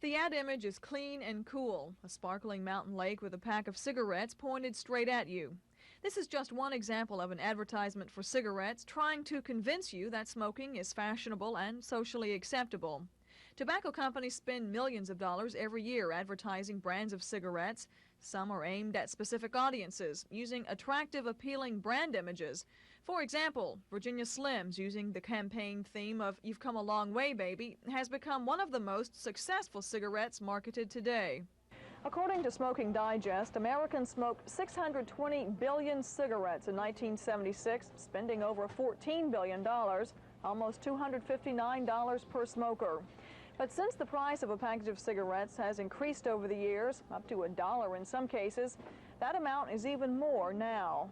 The ad image is clean and cool, a sparkling mountain lake with a pack of cigarettes pointed straight at you. This is just one example of an advertisement for cigarettes trying to convince you that smoking is fashionable and socially acceptable. Tobacco companies spend millions of dollars every year advertising brands of cigarettes. Some are aimed at specific audiences, using attractive, appealing brand images. For example, Virginia Slims, using the campaign theme of "You've come a long way, baby," has become one of the most successful cigarettes marketed today. According to Smoking Digest, Americans smoked 620 billion cigarettes in 1976, spending over $14 billion, almost $259 per smoker. But since the price of a package of cigarettes has increased over the years, up to $1 in some cases, that amount is even more now.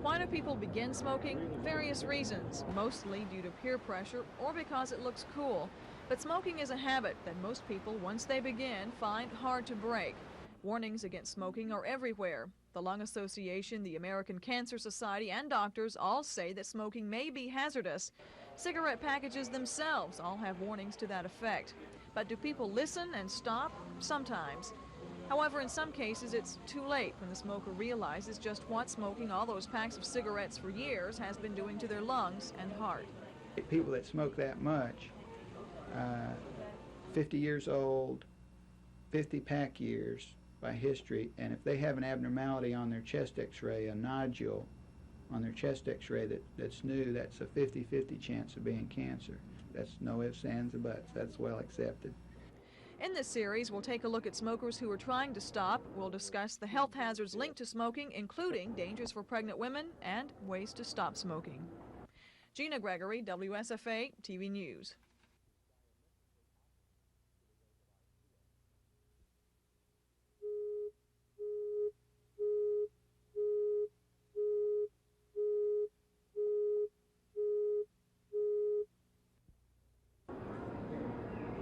Why do people begin smoking? Various reasons, mostly due to peer pressure or because it looks cool. But smoking is a habit that most people, once they begin, find hard to break. Warnings against smoking are everywhere. The Lung Association, the American Cancer Society, and doctors all say that smoking may be hazardous. Cigarette packages themselves all have warnings to that effect. But do people listen and stop? Sometimes. However, in some cases, it's too late when the smoker realizes just what smoking all those packs of cigarettes for years has been doing to their lungs and heart. People that smoke that much, 50 years old, 50 pack years by history, and if they have an abnormality on their chest x-ray, a nodule on their chest x-ray that's new, that's a 50-50 chance of being cancer. That's no ifs, ands, or buts. That's well accepted. In this series, we'll take a look at smokers who are trying to stop. We'll discuss the health hazards linked to smoking, including dangers for pregnant women and ways to stop smoking. Gina Gregory, WSFA TV News.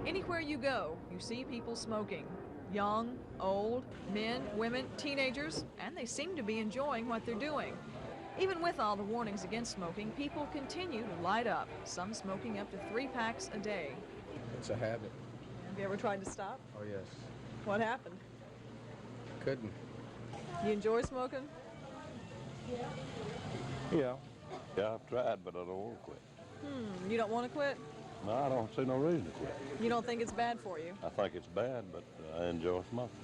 Anywhere you go, you see people smoking. Young, old, men, women, teenagers, and they seem to be enjoying what they're doing. Even with all the warnings against smoking, people continue to light up, some smoking up to 3 packs a day. It's a habit. Have you ever tried to stop? Oh, yes. What happened? Couldn't. You enjoy smoking? Yeah, I've tried, but I don't want to quit. You don't want to quit? No, I don't see no reason to quit. You don't think it's bad for you? I think it's bad, but I enjoy smoking.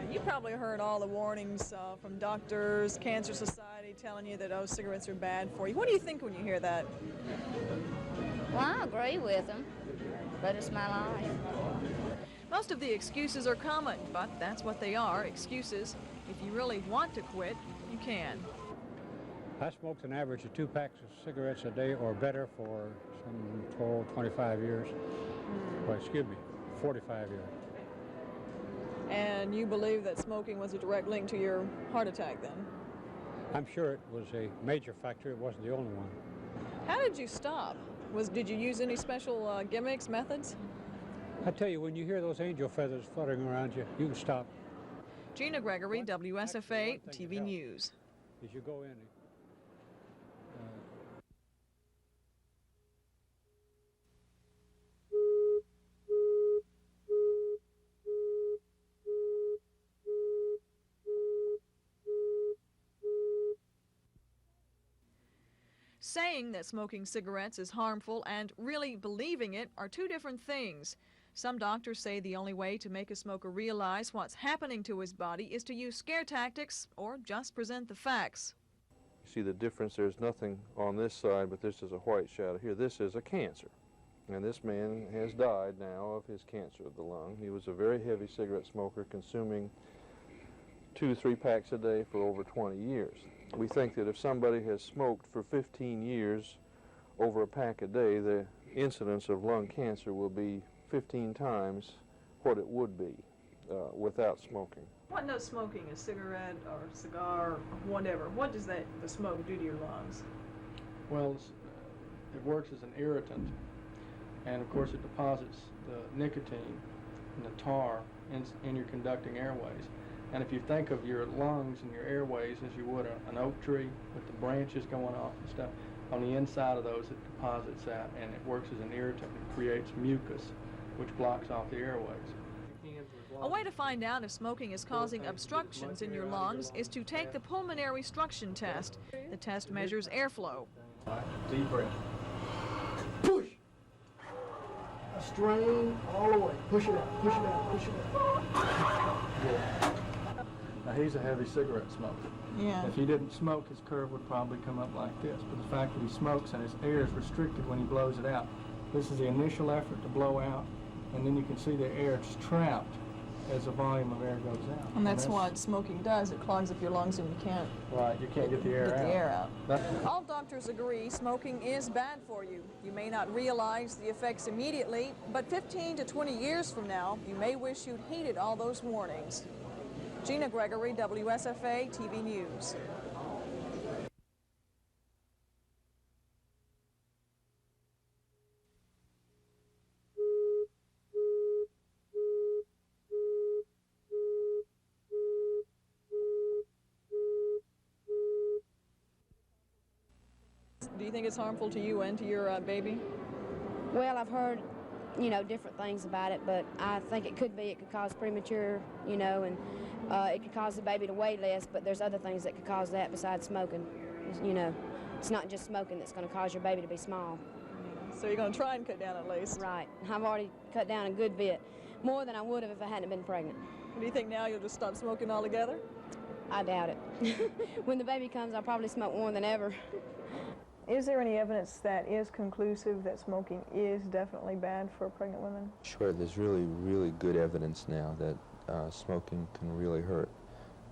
You probably heard all the warnings from doctors, Cancer Society telling you that, oh, cigarettes are bad for you. What do you think when you hear that? Well, I agree with them, but it's my life. Most of the excuses are common, but that's what they are, excuses. If you really want to quit, you can. I smoked an average of 2 packs of cigarettes a day or better for some 12, 25 years. Well, excuse me, 45 years. And you believe that smoking was a direct link to your heart attack then? I'm sure it was a major factor. It wasn't the only one. How did you stop? Did you use any special gimmicks, methods? I tell you, when you hear those angel feathers fluttering around you, you can stop. Gina Gregory, WSFA TV News. As you go in, Saying that smoking cigarettes is harmful and really believing it are two different things. Some doctors say the only way to make a smoker realize what's happening to his body is to use scare tactics or just present the facts. You see the difference? There's nothing on this side, but this is a white shadow here. This is a cancer. And this man has died now of his cancer of the lung. He was a very heavy cigarette smoker, consuming 2 to 3 packs a day for over 20 years. We think that if somebody has smoked for 15 years over a pack a day, the incidence of lung cancer will be 15 times what it would be without smoking. What does smoking, a cigarette or cigar or whatever, what does the smoke do to your lungs? Well, it works as an irritant, and of course it deposits the nicotine and the tar in your conducting airways. And if you think of your lungs and your airways as you would an oak tree with the branches going off and stuff, on the inside of those it deposits that, and it works as an irritant and creates mucus, which blocks off the airways. A way to find out if smoking is causing obstructions in your lungs is to take the pulmonary suction test. The test measures airflow. Deep breath. Push. A strain all the way. Push it out, push it out, push it out. Good. Now he's a heavy cigarette smoker. Yeah. If he didn't smoke, his curve would probably come up like this. But the fact that he smokes and his air is restricted when he blows it out. This is the initial effort to blow out, and then you can see the air is trapped as the volume of air goes out. And that's what smoking does. It clogs up your lungs and you can't Right, you can't get the air out. All doctors agree smoking is bad for you. You may not realize the effects immediately, but 15 to 20 years from now, you may wish you'd heeded all those warnings. Gina Gregory, WSFA TV News. Do you think it's harmful to you and to your baby? Well, I've heard, different things about it, but I think it could cause premature, and it could cause the baby to weigh less, but there's other things that could cause that besides smoking. It's not just smoking that's going to cause your baby to be small. So you're going to try and cut down at least? Right. I've already cut down a good bit, more than I would have if I hadn't been pregnant. Do you think now you'll just stop smoking altogether? I doubt it. When the baby comes, I'll probably smoke more than ever. Is there any evidence that is conclusive that smoking is definitely bad for pregnant women? Sure, there's really, really good evidence now that smoking can really hurt,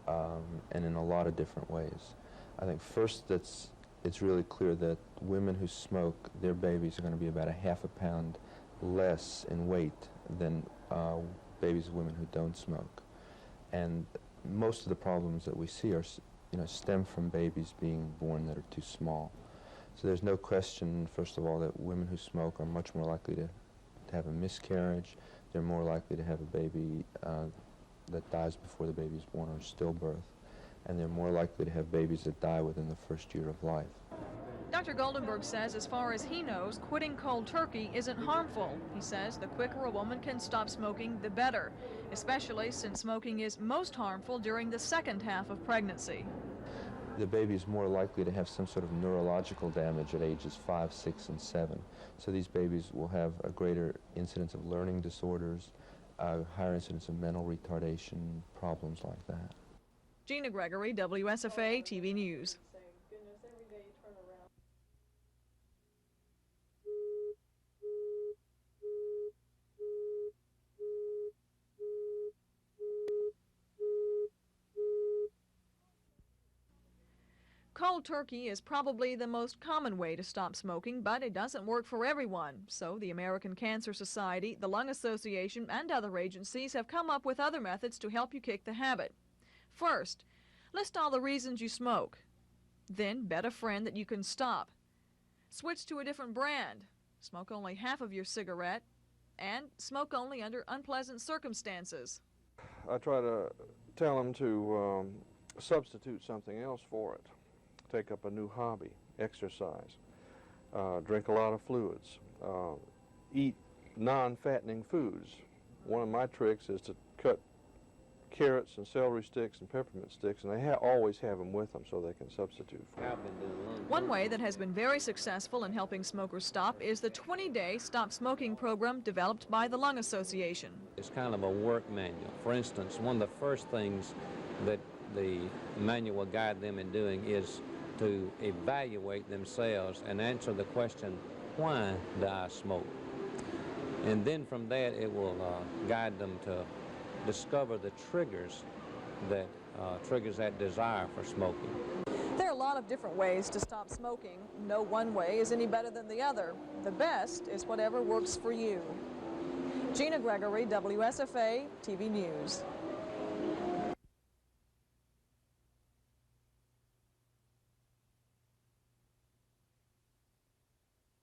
and in a lot of different ways. I think first it's really clear that women who smoke, their babies are going to be about 1/2 pound less in weight than babies of women who don't smoke. And most of the problems that we see are, stem from babies being born that are too small. So there's no question, first of all, that women who smoke are much more likely to have a miscarriage. They're more likely to have a baby that dies before the baby is born or stillbirth. And they're more likely to have babies that die within the first year of life. Dr. Goldenberg says as far as he knows, quitting cold turkey isn't harmful. He says the quicker a woman can stop smoking, the better, especially since smoking is most harmful during the second half of pregnancy. The baby is more likely to have some sort of neurological damage at ages 5, 6, and 7. So these babies will have a greater incidence of learning disorders, a higher incidence of mental retardation, problems like that. Gina Gregory, WSFA TV News. Cold turkey is probably the most common way to stop smoking, but it doesn't work for everyone. So the American Cancer Society, the Lung Association, and other agencies have come up with other methods to help you kick the habit. First, list all the reasons you smoke. Then bet a friend that you can stop. Switch to a different brand. Smoke only half of your cigarette. And smoke only under unpleasant circumstances. I try to tell them to substitute something else for it. Take up a new hobby, exercise, drink a lot of fluids, eat non-fattening foods. One of my tricks is to cut carrots and celery sticks and peppermint sticks, and they always have them with them so they can substitute for them. One way that has been very successful in helping smokers stop is the 20-day stop smoking program developed by the Lung Association. It's kind of a work manual. For instance, one of the first things that the manual will guide them in doing is to evaluate themselves and answer the question, why do I smoke? And then from that it will guide them to discover the triggers that desire for smoking. There are a lot of different ways to stop smoking. No one way is any better than the other. The best is whatever works for you. Gina Gregory, WSFA TV News.